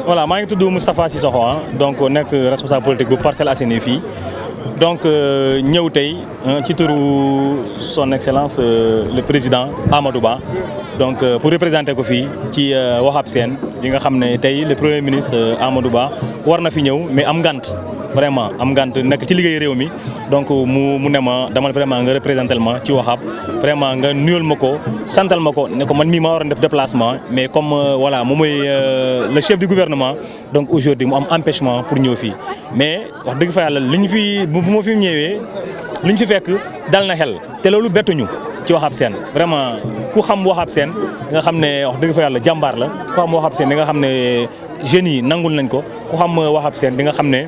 voilà maa ngi tudd Moustapha Cissokho donc nekk responsable politique bu Parcelles Assainies fii donc ñëw tey ci turu son excellence le président Amadou Ba donc pour représenter ko fii ci Waxab Sène yi nga xam ne tey le premier ministre Amadou Ba war na fi ñëw mais am ngant vraiment am ngant nekk ci liggéey réew mi donc mu ne ma dama vraiment nga représentel ma ci Waxab vraiment nga nuyul ma ko santal ma ko ne ko man mii ma waroon def déplacement mais comme voilà moom mooy le chef du gouvernement donc aujourd'hui mu am empêchement pour ñëw fii mais wax dëgg fa yàlla li ñu fi bu ma fi ñëwee li ñu fi fekk dal na xel te loolu bettuñu ci Waxab Sène vraiment ku xam Waxab Sène nga xam ne wax dëgg fa yàlla jàmbaar la ku xam Waxab Sène di nga xam ne jeunes yi nangul nañ ko ku xam Waxab Sène di nga xam ne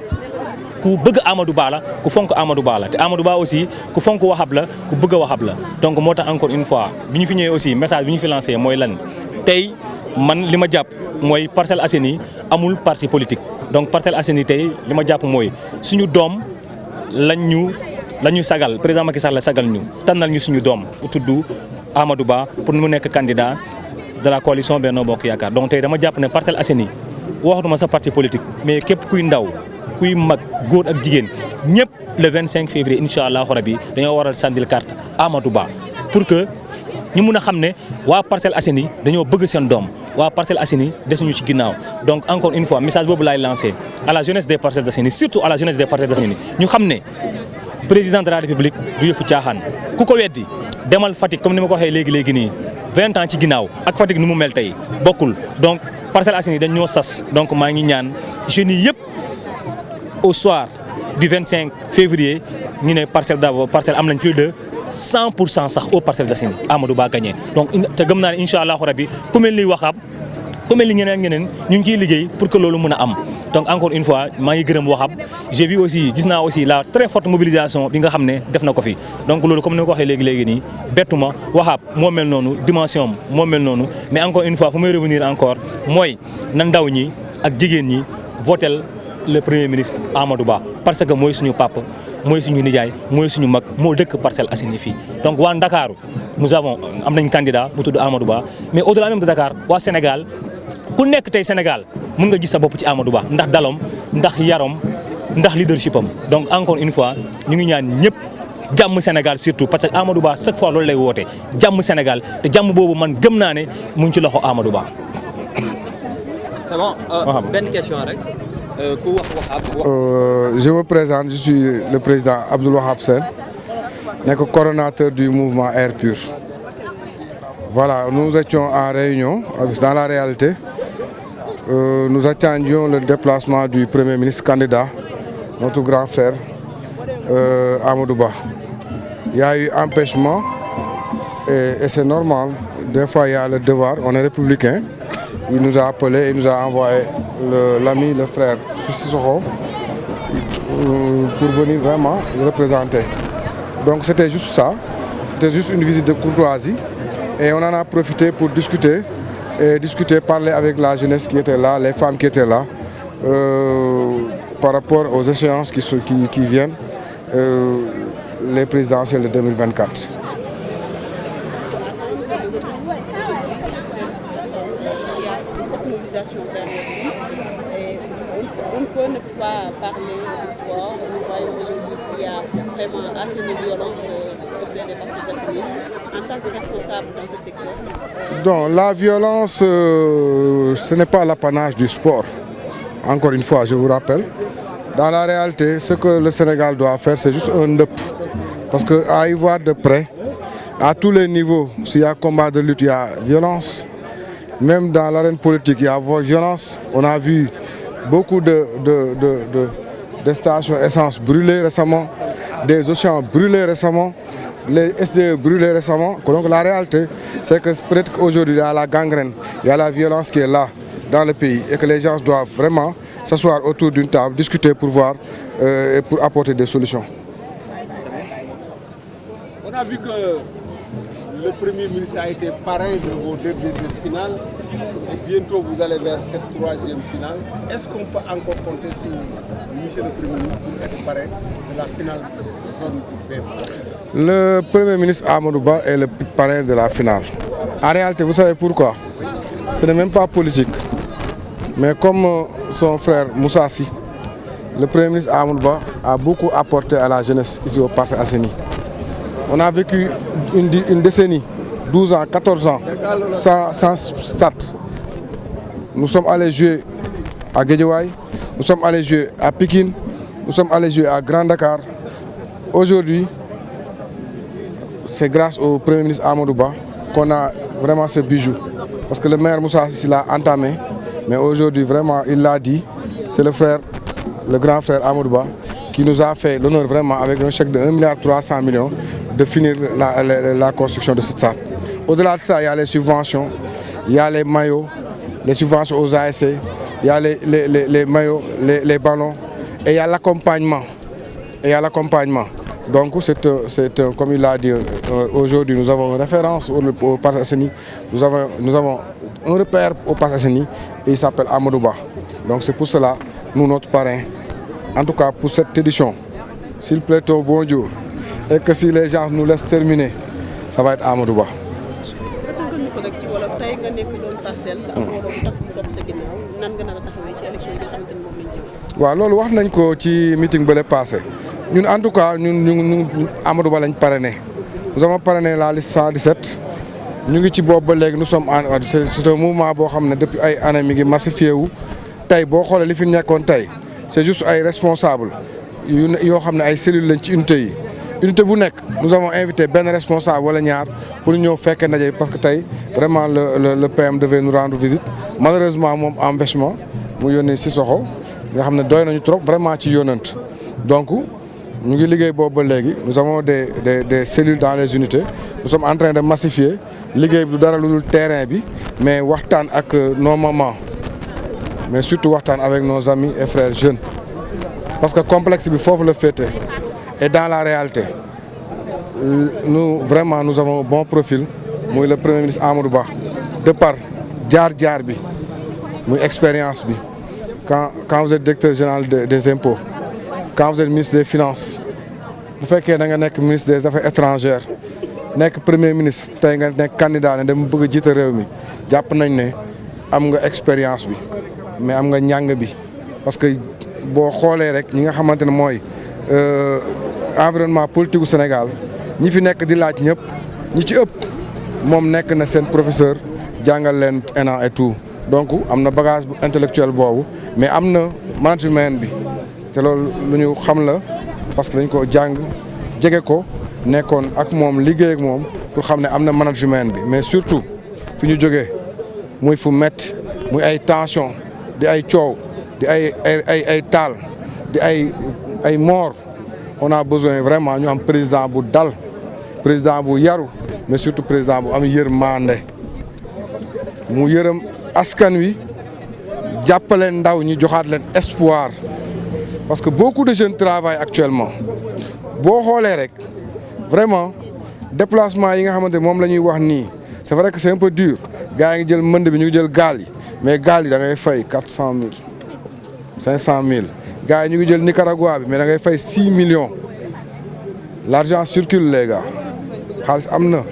ku bëgg Amadou Ba la ku fonk Amadou Ba la te Amadou Ba aussi ku fonk Waxab la ku bëgg Waxab la donc moo tax encore une fois bi ñu fi ñëwee aussi message bi ñu fi lancé mooy lan tey man li ma jàpp mooy Parcelles Assainies amul parti politique donc Parcelles Assainies tey li ma jàpp mooy suñu doom la ñu sagal président Macky Sall la sagal ñu tànnal ñu suñu doom bu tudd Amadou Ba pour mu nekk candidat de la coalition Benno Bokk Yaakaar donc tey dama jàpp ne Parcelles Assainies waxatuma sa parti politique mais képp kuy ndaw kuy mag góor ak jigéen ñëpp le 25 février incha allahu rabi dañoo war a sàndil carte Amadou Ba pour que ñu mun a xam ne waa Parcelles Assainies dañoo bëgg seen doom waa Parcelles Assainies desuñu ci ginnaaw donc encore une fois message boobu laay lancé à la jeunesse des Parcelles Assainies surtout à la jeunesse des Parcelles Assainies ñu xam ne président de la république du yëfu caaxaan ku ko weddi demal Fatick comme ni ma ko waxee léegi nii 20 ans ci ginnaaw ak Fatick ni mu mel tey bokkul donc Parcelles Assainies dañ ñoo sas donc maa ngi ñaan jeunes yi yëpp au soir du 25 février ñu ne Parcelles am nañ plus de 100% sax aux Parcelles Assainies Amadou Ba gagné donc te gëm naa ne incha allahu rabi ku mel ni Waxab ku mel ni ñeneen ñu ngi ciy liggéey pour que loolu mën a am donc encore une fois maa ngi gërëm Waxab j'ai vu aussi gis naa aussi la très forte mobilisation bi nga xam ne def na ko fi donc loolu comme ni ma ko waxee léegi nii bettuma Waxab moo mel noonu dimension moo mel noonu mais encore une fois fu may revenir encore mooy na ndaw ñi ak jigéen ñi votel le premier ministre Amadou Ba parce que mooy suñu papa mooy suñu nijaay mooy suñu mag moo dëkk Parcelles Assainies fii donc waa Ndakaaru am nañ candidat bu tudd Amadou Ba mais au-delà même de Dakar waa Sénégal ku nekk tey Sénégal mën nga gis sa bopp ci Amadou Ba ndax dalom ndax yarom ndax leadership am donc encore une fois ñu ngi ñaan ñëpp jàmm Sénégal surtout parce que Amadou Ba chaque fois loolu lay woote jàmm Sénégal te jàmm boobu man gëm naa ne mu ngi ci loxo Amadou Ba. C'est bon. Benn question rek. Je me présente, je suis le président Abdoul Wahab Sène, coordonnateur du mouvement Air Pur. Voilà, nous étions en réunion. Dans la réalité, nous attendions le déplacement du Premier ministre candidat, notre grand frère Amadou Ba. Il y a eu empêchement et c'est normal. Des fois, il y a le devoir, on est républicain. Il nous a appelé, il nous a envoyé l'ami, le frère Cissokho pour venir vraiment le représenter. Donc c'était juste ça, c'était juste une visite de courtoisie et on en a profité pour discuter, parler avec la jeunesse qui était là, les femmes qui étaient là, par rapport aux échéances qui viennent. les présidentielles de 2024. Cette mobilisation derrière lui, et on ne peut ne pas parler de sport. Nous voyons aujourd'hui qu'il y a vraiment assez de violence possédée par ces assaillants. En tant que responsable dans ce secteur. Donc la violence, ce n'est pas l'apanage du sport. Encore une fois, je vous rappelle. Dans la réalité, ce que le Sénégal doit faire, c'est juste un up. Parce qu'à y voir de près, à tous les niveaux, s'il y a combat de lutte, il y a violence. Même dans l'arène politique, il y a violence. On a vu beaucoup de stations essence brûlées récemment, des océans brûlés récemment, les SDE brûlés récemment. Donc la réalité, c'est que peut-être qu'aujourd'hui, il y a la gangrène, il y a la violence qui est là dans le pays et que les gens doivent vraiment s'asseoir autour d'une table, discuter pour voir et pour apporter des solutions. On a vu que le Premier ministre a été parrain de vos deux finales et bientôt vous allez vers cette troisième finale. Est-ce qu'on peut encore compter sur monsieur le Premier ministre pour être parrain de la finale zone B? Le Premier ministre Amadou Ba est le parrain de la finale. En réalité, vous savez pourquoi? Ce n'est même pas politique. Mais comme son frère Moussa Sy, le Premier ministre Amadou Ba a beaucoup apporté à la jeunesse ici au Parcelles Assainies. On a vécu une décennie, 12 ans, 14 ans, sans stade. Nous sommes allés jouer à Guédiawaye, nous sommes allés jouer à Pikine, nous sommes allés jouer à Grand Dakar. Aujourd'hui, c'est grâce au Premier ministre Amadou Ba qu'on a vraiment ce bijou. Parce que le maire Moussa Sy l'a entamé, mais aujourd'hui, vraiment, il l'a dit, c'est le grand frère Amadou Ba, qui nous a fait l'honneur vraiment avec un chèque de 1,3 milliard de finir la construction de ce stade. Au-delà de ça, il y a les subventions, il y a les maillots, les subventions aux ASC, il y a les maillots, les ballons, et il y a l'accompagnement. Donc, comme il l'a dit, aujourd'hui, nous avons une référence au Parcelles Assainies, nous avons un repère au Parcelles Assainies, et il s'appelle Amadou Ba. Donc, c'est pour cela, nous, notre parrain, en tout cas pour cette édition, s'il plaît au bon Dieu, et que si les gens nous laissent terminer, ça va être Amadou Ba. waaw loolu wax nañ ko ci meeting bële passé ñun en tout cas ñun Amadou Ba lañ parrainé. Nous avons parrainé la liste 117 ñu ngi ci boobu ba léegi nous sommes en c'est un mouvement boo xam ne depuis ay années mi ngi massifié wu tey boo xoolee li fi nekkoon tey c'est juste ay responsables yoo xam ne ay cellules lañ ci unité yi. Unité bu nekk nous avons invité benn responsable wala ñaar pour ñëw fekkee ndaje parce que tey vraiment le PM devait nous rendre visite malheureusement moom empêchement mu yónnee Sissoko nga xam ne doy nañu trop vraiment ci yónnant donc ñu ngi liggéey boobu ba léegi nous avons des cellules dans les unités nous sommes en train de massifier liggéey bi du dara lu dul terrain bi mais waxtaan ak nos mamans mais surtout waxtaan avec nos amis et frères jeunes parce que complexe bi foofu la féete. Et dans la réalité, nous avons un bon profil. Moi, le Premier ministre Amadou Ba, de par jaar bi, mon expérience bi. Quand vous êtes directeur général des impôts, quand vous êtes ministre des Finances, vous faites que vous êtes ministre des Affaires étrangères, vous êtes Premier ministre, vous êtes candidat, vous êtes jiite réew mi, jàpp nañ ne am nga expérience bi, mais am nga njàng bi parce que boo xoolee rek ñi nga xamante ne mooy environnement politique au Sénégal ñi fi nekk di laaj ñëpp ñi ci ëpp moom nekk na seen professeur jàngal leen ENA et tout donc am na bagage intellectuel boobu mais am na management bi te loolu lu ñu xam la parce que dañ ko jàng jege ko nekkoon ak moom liggéey ak moom pour xam ne am na management bi mais surtout fi ñu jógee muy fu metti muy ay tension di ay coow di ay taal di ay mort on a besoin vraiment ñu am président bu dal président bu yaru mais surtout président bu am yërmande mu yërëm askan wi jàppale ndaw ñi joxaat leen espoir parce que beaucoup de jeunes travaillent actuellement boo xoolee rek vraiment déplacement yi nga xamante ne moom la ñuy wax nii c'est vrai que c'est un peu dur gars yi ngi jël mënd bi ñu ngi jël gaal yi mais gaal yi da ngay fay 400 000 500 000 gars yi ñu ngi jël Nicaragua bi mais da ngay fay 6 millions l'argent circule les gars xaalis am na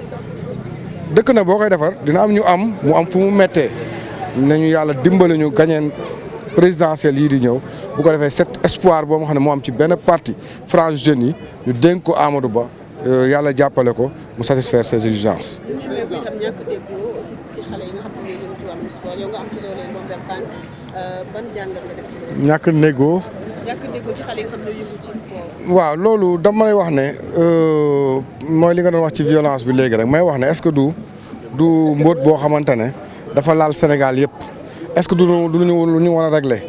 dëkk na boo koy defar dina am ñu am mu am fu mu méttee nañu yàlla dimbali ñu gañeen présidentielle yii di ñëw bu ko defee cet espoir boo xam ne moo am ci benn parti frange jeunes yi ñu dénk ko Amadou Ba yàlla jàppale ko mu satisfaire ses exigences. ñàkk négo ci xale yi nga xam ne yëngu ci sport. waaw loolu dama lay wax ne mooy li nga doon wax ci violence bi léegi rek may wax ne est-ce que du mbóot boo xamante ne dafa laal Sénégal yëpp est-ce que du lu ñu war a régler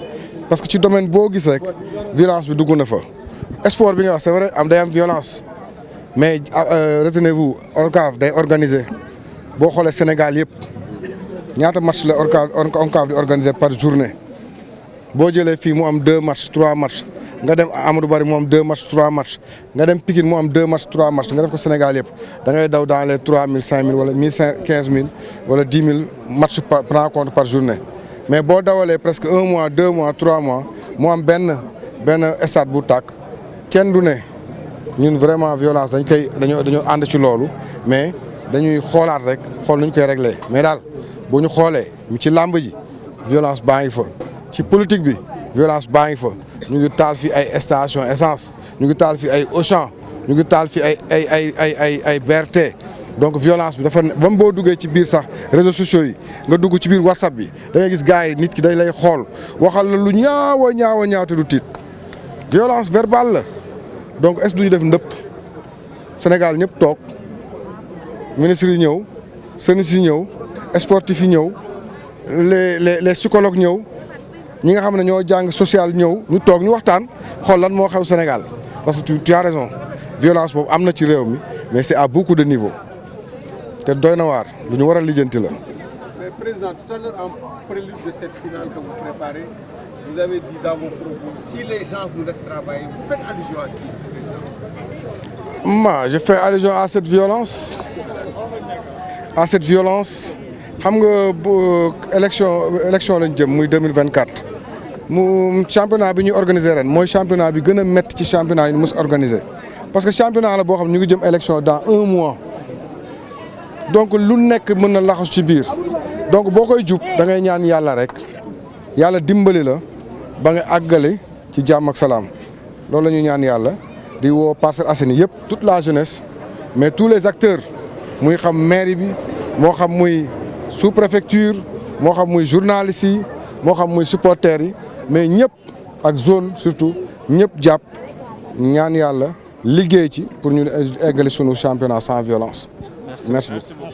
parce que ci domaine boo gis rek violence bi dugg na fa. sport bi nga wax c'est vrai day am violence mais retenez-vous ORCAV day organiser boo xoolee Sénégal yëpp ñaata match la ORCAV di organiser par journée. boo jëlee fii mu am 2 matchs 3 matchs nga dem Amadou Barry mu am 2 matchs 3 matchs nga dem Pikine mu am 2 matchs 3 matchs nga def ko Sénégal yëpp da ngay daw dans les 3000 5000 wala 15000 wala 10 000 matchs par rencontre par journée. mais boo dawalee presque 1 mois 2 mois 3 mois mu am benn stade bu tàkk kenn du ne ñun vraiment violence dañoo ànd ci loolu mais dañuy xoolaat rek xool nu ñu koy régler mais daal bu ñu xoolee ci làmb ji violence baa ngi fa. ci politique bi violence baa ngi fa ñu ngi taal fi ay station essence ñu ngi taal fi ay Auchan ñu ngi taal fi ay BRT donc violence bi dafa ba boo duggee ci biir sax réseaux sociaux yi nga dugg ci biir WhatsApp bi da ngay gis gars yi nit ki day lay xool waxal la lu ñaaw te du tiit violence verbale la donc est-ce que duñu def ndëpp Sénégal ñëpp toog ministres yi ñëw sëriñ si ñëw sportifs yi ñëw les psychologues ñëw. ñi nga xam ne ñoo jàng social ñëw ñu toog ñu waxtaan xool lan moo xew Sénégal parce que tu as raison violence boobu am na ci réew mi mais c'est à beaucoup de niveaux te doy na waar lu ñu war a lijjanti la. Mais président, tout à l'heure en prélude de cette finale que vous préparez, vous avez dit dans vos propos si les gens vous laissent travailler, vous faites allusion à qui, président? Moi, je fais allusion à cette violence. xam nga élection lañ jëm muy 2024 mu championnat bi ñuy organiser ren mooy championnat bi gën a métti ci championnat yi ñu mës organiser parce que championnat la boo xam ne ñu ngi jëm élection dans 1 mois donc lu nekk mën na laxasu ci biir donc boo koy jub da ngay ñaan yàlla rek yàlla dimbali la ba nga àggale ci jàmm ak salaam loolu la ñuy ñaan yàlla di woo Parcelles Assainies yëpp toute la jeunesse mais tous les acteurs muy xam mairie bi moo xam muy sous-préfecture moo xam muy journalistes yi moo xam muy supporters yi mais ñëpp ak zone surtout ñëpp jàpp ñaan yàlla liggéey ci pour ñu eggali sunu championnat sans violence. Merci beaucoup.